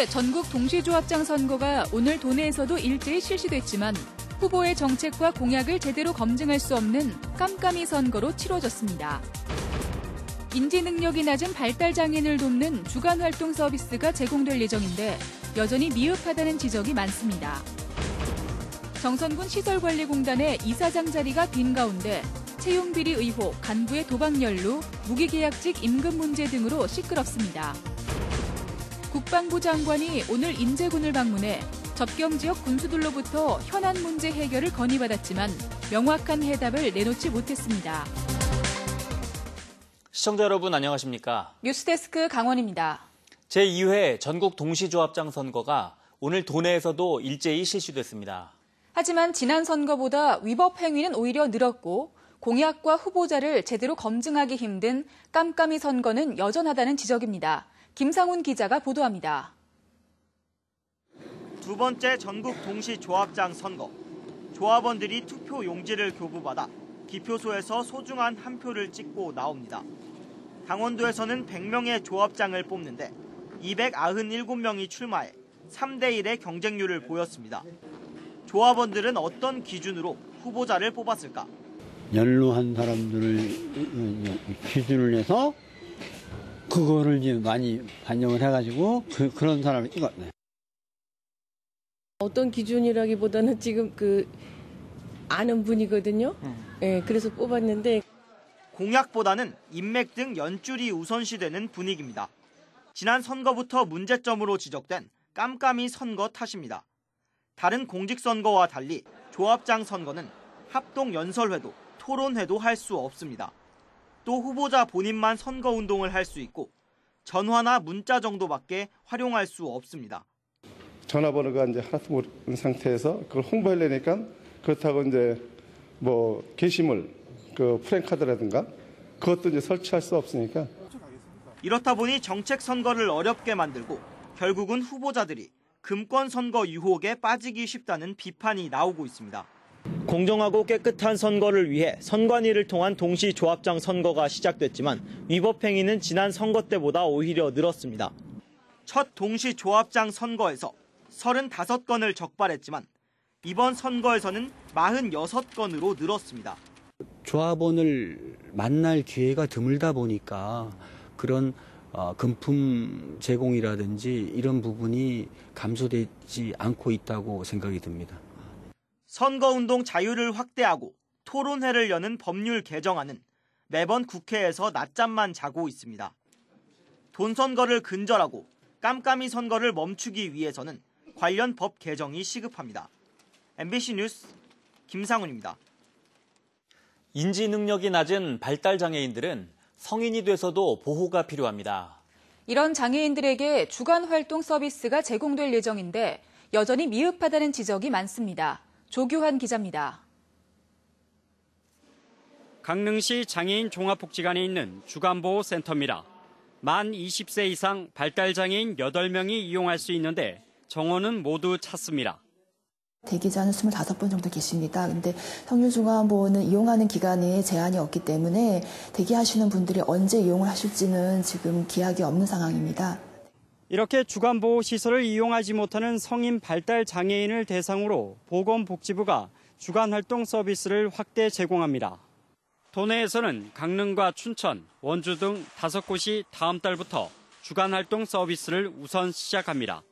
제2회 전국 동시조합장 선거가 오늘 도내에서도 일제히 실시됐지만 후보의 정책과 공약을 제대로 검증할 수 없는 깜깜이 선거로 치러졌습니다. 인지 능력이 낮은 발달 장애인을 돕는 주간 활동 서비스가 제공될 예정인데 여전히 미흡하다는 지적이 많습니다. 정선군 시설관리공단의 이사장 자리가 빈 가운데 채용비리 의혹, 간부의 도박 연루, 무기계약직 임금 문제 등으로 시끄럽습니다. 국방부 장관이 오늘 인제군을 방문해 접경 지역 군수들로부터 현안 문제 해결을 건의받았지만 명확한 해답을 내놓지 못했습니다. 시청자 여러분 안녕하십니까? 뉴스데스크 강원입니다. 제2회 전국 동시조합장 선거가 오늘 도내에서도 일제히 실시됐습니다. 하지만 지난 선거보다 위법 행위는 오히려 늘었고 공약과 후보자를 제대로 검증하기 힘든 깜깜이 선거는 여전하다는 지적입니다. 김상훈 기자가 보도합니다. 두 번째 전국 동시조합장 선거. 조합원들이 투표 용지를 교부받아 기표소에서 소중한 한 표를 찍고 나옵니다. 강원도에서는 100명의 조합장을 뽑는데 297명이 출마해 3대1의 경쟁률을 보였습니다. 조합원들은 어떤 기준으로 후보자를 뽑았을까? 연루한 사람들을 기준을 해서 그거를 이제 많이 반영을 해가지고 그런 사람을 찍었네. 어떤 기준이라기보다는 지금 아는 분이거든요. 그래서 뽑았는데 공약보다는 인맥 등 연줄이 우선시되는 분위기입니다. 지난 선거부터 문제점으로 지적된 깜깜이 선거 탓입니다. 다른 공직선거와 달리 조합장 선거는 합동 연설회도 토론회도 할 수 없습니다. 또 후보자 본인만 선거운동을 할 수 있고 전화나 문자 정도밖에 활용할 수 없습니다. 전화번호가 이제 하나도 모르는 상태에서 그걸 홍보하려니까 그렇다고 이제 게시물, 프랭카드라든가 그것도 이제 설치할 수 없으니까. 이렇다 보니 정책 선거를 어렵게 만들고 결국은 후보자들이 금권 선거 유혹에 빠지기 쉽다는 비판이 나오고 있습니다. 공정하고 깨끗한 선거를 위해 선관위를 통한 동시조합장 선거가 시작됐지만 위법 행위는 지난 선거 때보다 오히려 늘었습니다. 첫 동시조합장 선거에서 35건을 적발했지만 이번 선거에서는 46건으로 늘었습니다. 조합원을 만날 기회가 드물다 보니까 그런 금품 제공이라든지 이런 부분이 감소되지 않고 있다고 생각이 듭니다. 선거운동 자유를 확대하고 토론회를 여는 법률 개정안은 매번 국회에서 낮잠만 자고 있습니다. 돈 선거를 근절하고 깜깜이 선거를 멈추기 위해서는 관련 법 개정이 시급합니다. MBC 뉴스 김상훈입니다. 인지 능력이 낮은 발달 장애인들은 성인이 돼서도 보호가 필요합니다. 이런 장애인들에게 주간 활동 서비스가 제공될 예정인데 여전히 미흡하다는 지적이 많습니다. 조규환 기자입니다. 강릉시 장애인 종합복지관에 있는 주간보호센터입니다. 만 20세 이상 발달장애인 8명이 이용할 수 있는데 정원은 모두 찼습니다. 대기자는 25분 정도 계십니다. 근데 성유중앙보호는 이용하는 기간에 제한이 없기 때문에 대기하시는 분들이 언제 이용을 하실지는 지금 기약이 없는 상황입니다. 이렇게 주간보호시설을 이용하지 못하는 성인 발달장애인을 대상으로 보건복지부가 주간활동 서비스를 확대 제공합니다. 도내에서는 강릉과 춘천, 원주 등 5곳이 다음 달부터 주간활동 서비스를 우선 시작합니다.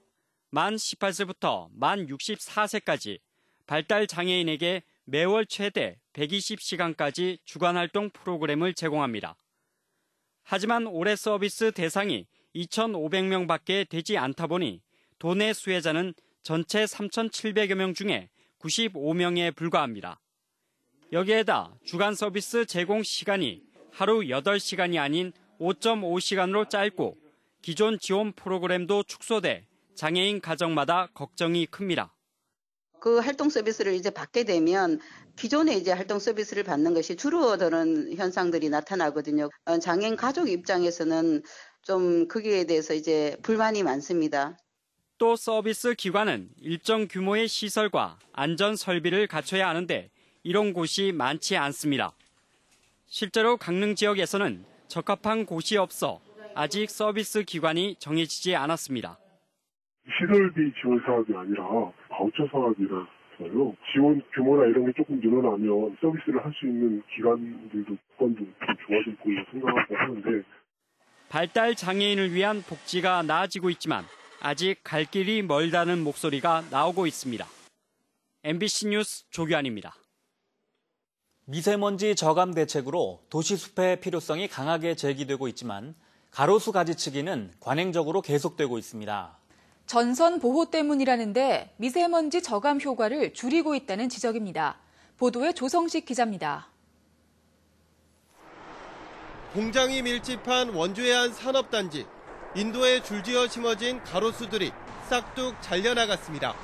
만 18세부터 만 64세까지 발달장애인에게 매월 최대 120시간까지 주간활동 프로그램을 제공합니다. 하지만 올해 서비스 대상이 2,500명밖에 되지 않다 보니 도내 수혜자는 전체 3,700여 명 중에 95명에 불과합니다. 여기에다 주간 서비스 제공 시간이 하루 8시간이 아닌 5.5시간으로 짧고 기존 지원 프로그램도 축소돼 장애인 가정마다 걱정이 큽니다. 그 활동 서비스를 이제 받게 되면 기존에 이제 활동 서비스를 받는 것이 줄어드는 현상들이 나타나거든요. 장애인 가족 입장에서는 좀 거기에 대해서 이제 불만이 많습니다. 또 서비스 기관은 일정 규모의 시설과 안전 설비를 갖춰야 하는데 이런 곳이 많지 않습니다. 실제로 강릉 지역에서는 적합한 곳이 없어 아직 서비스 기관이 정해지지 않았습니다. 시설비 지원 사업이 아니라 바우처 사업이라서요. 지원 규모나 이런 게 조금 늘어나면 서비스를 할 수 있는 기관들도 조건도 좀 좋아질 거라고 생각하고 하는데 발달 장애인을 위한 복지가 나아지고 있지만 아직 갈 길이 멀다는 목소리가 나오고 있습니다. MBC 뉴스 조규환입니다. 미세먼지 저감 대책으로 도시숲의 필요성이 강하게 제기되고 있지만 가로수 가지치기는 관행적으로 계속되고 있습니다. 전선 보호 때문이라는데 미세먼지 저감 효과를 줄이고 있다는 지적입니다. 보도에 조성식 기자입니다. 공장이 밀집한 원주의 한 산업단지. 인도에 줄지어 심어진 가로수들이 싹둑 잘려나갔습니다.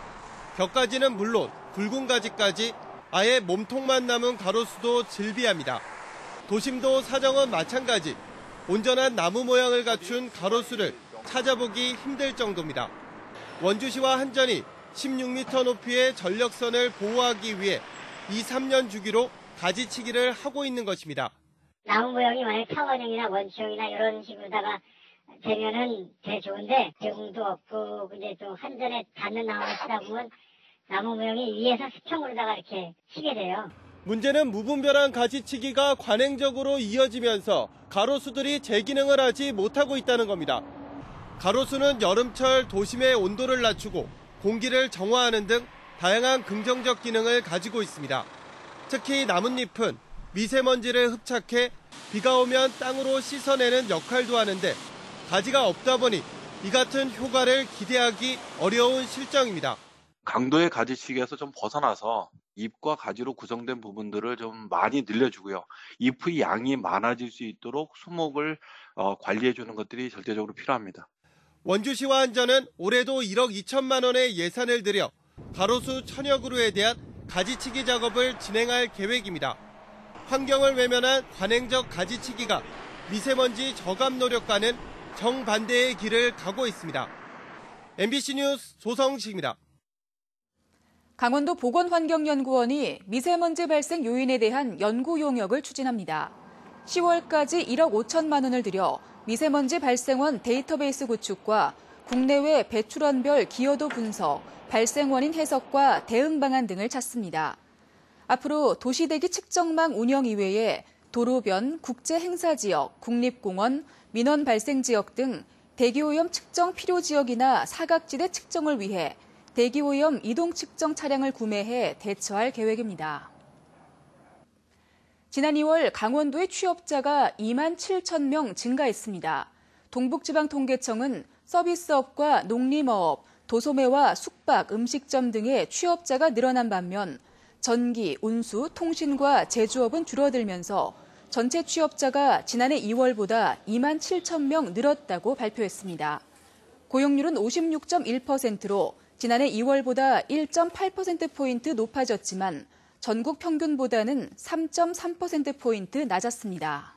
벽가지는 물론 굵은 가지까지 아예 몸통만 남은 가로수도 즐비합니다. 도심도 사정은 마찬가지. 온전한 나무 모양을 갖춘 가로수를 찾아보기 힘들 정도입니다. 원주시와 한전이 16m 높이의 전력선을 보호하기 위해 2-3년 주기로 가지치기를 하고 있는 것입니다. 나무 모양이 만약 타원형이나 원추형이나 이런 식으로다가 되면은 되게 좋은데 대공도 없고 근데 또 한전에 닿는 나무를 쓰다 보면 나무 모양이 위에서 수평으로다가 이렇게 치게 돼요. 문제는 무분별한 가지치기가 관행적으로 이어지면서 가로수들이 제 기능을 하지 못하고 있다는 겁니다. 가로수는 여름철 도심의 온도를 낮추고 공기를 정화하는 등 다양한 긍정적 기능을 가지고 있습니다. 특히 나뭇잎은 미세먼지를 흡착해 비가 오면 땅으로 씻어내는 역할도 하는데 가지가 없다 보니 이 같은 효과를 기대하기 어려운 실정입니다. 강도의 가지치기에서 좀 벗어나서 잎과 가지로 구성된 부분들을 좀 많이 늘려주고요. 잎의 양이 많아질 수 있도록 수목을 관리해주는 것들이 절대적으로 필요합니다. 원주시와 한전은 올해도 1억 2천만 원의 예산을 들여 가로수 1000여 그루에 대한 가지치기 작업을 진행할 계획입니다. 환경을 외면한 관행적 가지치기가 미세먼지 저감 노력과는 정반대의 길을 가고 있습니다. MBC 뉴스 조성식입니다. 강원도 보건환경연구원이 미세먼지 발생 요인에 대한 연구 용역을 추진합니다. 10월까지 1억 5천만 원을 들여 미세먼지 발생원 데이터베이스 구축과 국내외 배출원별 기여도 분석, 발생 원인 해석과 대응 방안 등을 찾습니다. 앞으로 도시대기 측정망 운영 이외에 도로변, 국제행사지역, 국립공원, 민원 발생지역 등 대기오염 측정 필요지역이나 사각지대 측정을 위해 대기오염 이동 측정 차량을 구매해 대처할 계획입니다. 지난 2월 강원도의 취업자가 2만 7천 명 증가했습니다. 동북지방통계청은 서비스업과 농림어업, 도소매와 숙박, 음식점 등의 취업자가 늘어난 반면 전기, 운수, 통신과 제조업은 줄어들면서 전체 취업자가 지난해 2월보다 2만 7천 명 늘었다고 발표했습니다. 고용률은 56.1%로 지난해 2월보다 1.8%포인트 높아졌지만 전국 평균보다는 3.3%포인트 낮았습니다.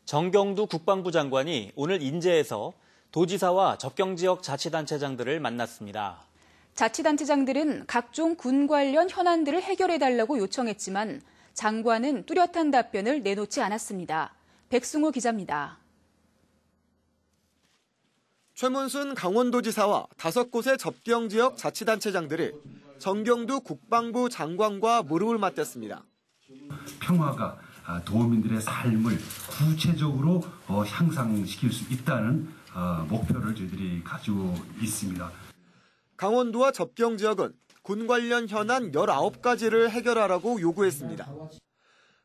정경두 국방부 장관이 오늘 인제에서 도지사와 접경지역 자치단체장들을 만났습니다. 자치단체장들은 각종 군 관련 현안들을 해결해달라고 요청했지만 장관은 뚜렷한 답변을 내놓지 않았습니다. 백승호 기자입니다. 최문순 강원도지사와 5곳의 접경지역 자치단체장들이 정경두 국방부 장관과 무릎을 맞댔습니다. 평화가 도민들의 삶을 구체적으로 향상시킬 수 있다는 목표를 저희들이 가지고 있습니다. 강원도와 접경지역은 군 관련 현안 19가지를 해결하라고 요구했습니다.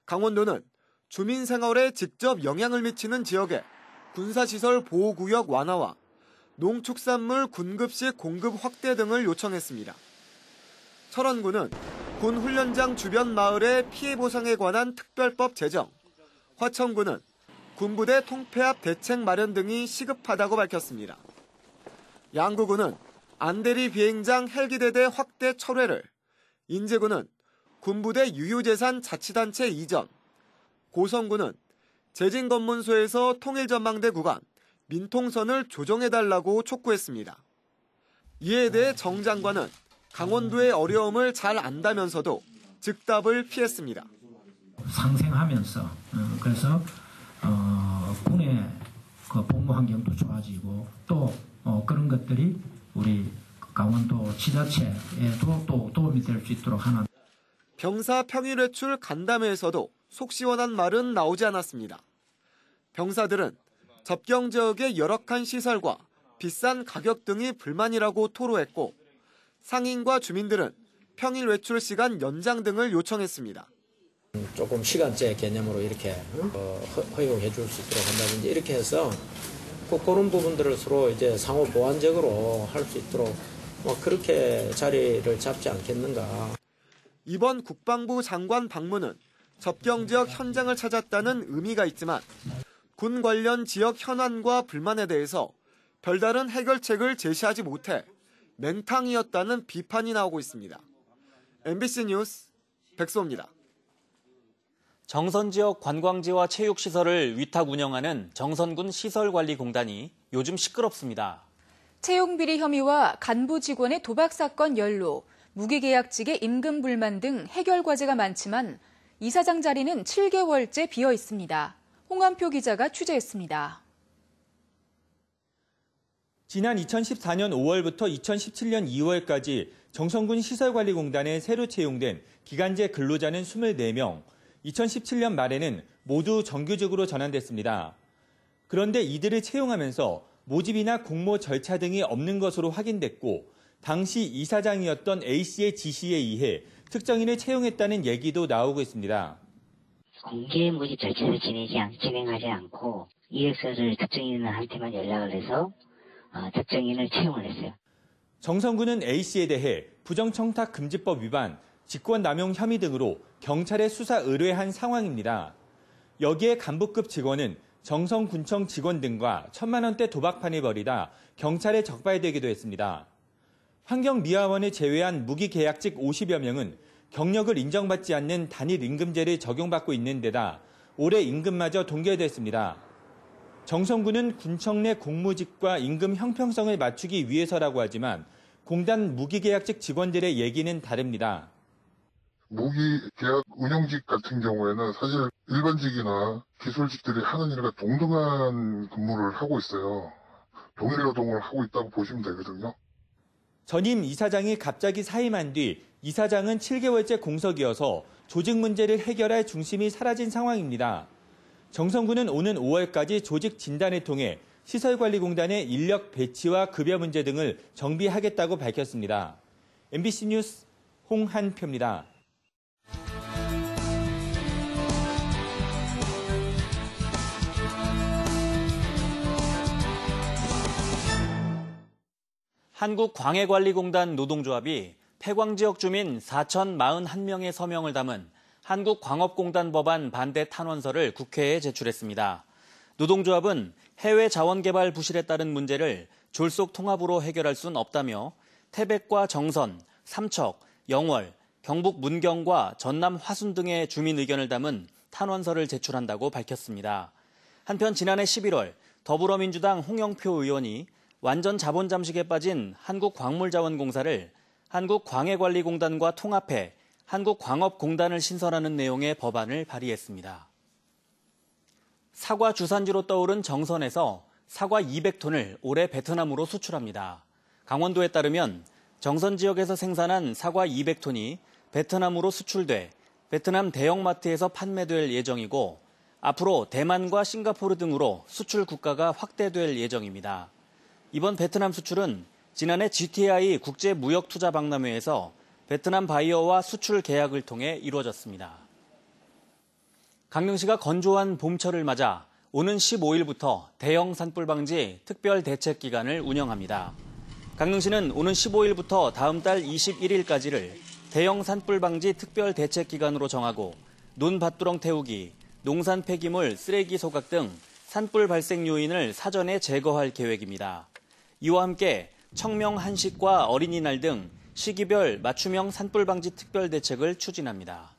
강원도는 주민 생활에 직접 영향을 미치는 지역에 군사시설 보호구역 완화와 농축산물 군급식 공급 확대 등을 요청했습니다. 철원군은 군 훈련장 주변 마을의 피해 보상에 관한 특별법 제정, 화천군은 군부대 통폐합 대책 마련 등이 시급하다고 밝혔습니다. 양구군은 안대리 비행장 헬기대대 확대 철회를, 인제군은 군부대 유효재산 자치단체 이전, 고성군은 재진검문소에서 통일전망대 구간, 민통선을 조정해달라고 촉구했습니다. 이에 대해 정 장관은 강원도의 어려움을 잘 안다면서도 즉답을 피했습니다. 상생하면서 그래서 군의 그 복무 환경도 좋아지고 또 그런 것들이 우리 강원도 지자체에도 또 도움이 될 수 있도록 하는. 병사 평일외출 간담회에서도 속 시원한 말은 나오지 않았습니다. 병사들은 접경 지역의 열악한 시설과 비싼 가격 등이 불만이라고 토로했고 상인과 주민들은 평일 외출 시간 연장 등을 요청했습니다. 조금 시간제 개념으로 이렇게 허용해 줄 수 있도록 한다든지 이렇게 해서 꼭 그런 부분들을 서로 이제 상호 보완적으로 할 수 있도록 그렇게 자리를 잡지 않겠는가. 이번 국방부 장관 방문은 접경 지역 현장을 찾았다는 의미가 있지만 군 관련 지역 현안과 불만에 대해서 별다른 해결책을 제시하지 못해 맹탕이었다는 비판이 나오고 있습니다. MBC 뉴스 백수호입니다. 정선 지역 관광지와 체육시설을 위탁 운영하는 정선군 시설관리공단이 요즘 시끄럽습니다. 채용비리 혐의와 간부 직원의 도박 사건 연루, 무기계약직의 임금 불만 등 해결 과제가 많지만 이사장 자리는 7개월째 비어 있습니다. 홍한표 기자가 취재했습니다. 지난 2014년 5월부터 2017년 2월까지 정선군 시설관리공단에 새로 채용된 기간제 근로자는 24명, 2017년 말에는 모두 정규직으로 전환됐습니다. 그런데 이들을 채용하면서 모집이나 공모 절차 등이 없는 것으로 확인됐고 당시 이사장이었던 A씨의 지시에 의해 특정인을 채용했다는 얘기도 나오고 있습니다. 공개 모집 절차를 진행하지 않고 이력서를 특정인한테만 연락을 해서 특정인을 채용을 했어요. 정선군은 A씨에 대해 부정청탁금지법 위반, 직권남용 혐의 등으로 경찰에 수사 의뢰한 상황입니다. 여기에 간부급 직원은 정선군청 직원 등과 1,000만 원대 도박판을 벌이다 경찰에 적발되기도 했습니다. 환경미화원을 제외한 무기계약직 50여 명은 경력을 인정받지 않는 단일 임금제를 적용받고 있는 데다 올해 임금마저 동결됐습니다. 정선군은 군청 내 공무직과 임금 형평성을 맞추기 위해서라고 하지만 공단 무기계약직 직원들의 얘기는 다릅니다. 무기계약 운영직 같은 경우에는 사실 일반직이나 기술직들이 하는 일과 동등한 근무를 하고 있어요. 동일 노동을 하고 있다고 보시면 되거든요. 전임 이사장이 갑자기 사임한 뒤 이사장은 7개월째 공석이어서 조직 문제를 해결할 중심이 사라진 상황입니다. 정선군은 오는 5월까지 조직 진단을 통해 시설관리공단의 인력 배치와 급여 문제 등을 정비하겠다고 밝혔습니다. MBC 뉴스 홍한표입니다. 한국광해관리공단 노동조합이 폐광 지역 주민 4,041명의 서명을 담은 한국광업공단 법안 반대 탄원서를 국회에 제출했습니다. 노동조합은 해외 자원개발 부실에 따른 문제를 졸속 통합으로 해결할 순 없다며 태백과 정선, 삼척, 영월, 경북 문경과 전남 화순 등의 주민 의견을 담은 탄원서를 제출한다고 밝혔습니다. 한편 지난해 11월 더불어민주당 홍영표 의원이 완전 자본 잠식에 빠진 한국광물자원공사를 한국광해관리공단과 통합해 한국광업공단을 신설하는 내용의 법안을 발의했습니다. 사과 주산지로 떠오른 정선에서 사과 200톤을 올해 베트남으로 수출합니다. 강원도에 따르면 정선 지역에서 생산한 사과 200톤이 베트남으로 수출돼 베트남 대형마트에서 판매될 예정이고 앞으로 대만과 싱가포르 등으로 수출 국가가 확대될 예정입니다. 이번 베트남 수출은 지난해 GTI 국제무역투자박람회에서 베트남 바이어와 수출 계약을 통해 이루어졌습니다. 강릉시가 건조한 봄철을 맞아 오는 15일부터 대형 산불 방지 특별 대책 기간을 운영합니다. 강릉시는 오는 15일부터 다음 달 21일까지를 대형 산불 방지 특별 대책 기간으로 정하고 논밭두렁 태우기, 농산 폐기물, 쓰레기 소각 등 산불 발생 요인을 사전에 제거할 계획입니다. 이와 함께 청명 한식과 어린이날 등 시기별 맞춤형 산불 방지 특별 대책을 추진합니다.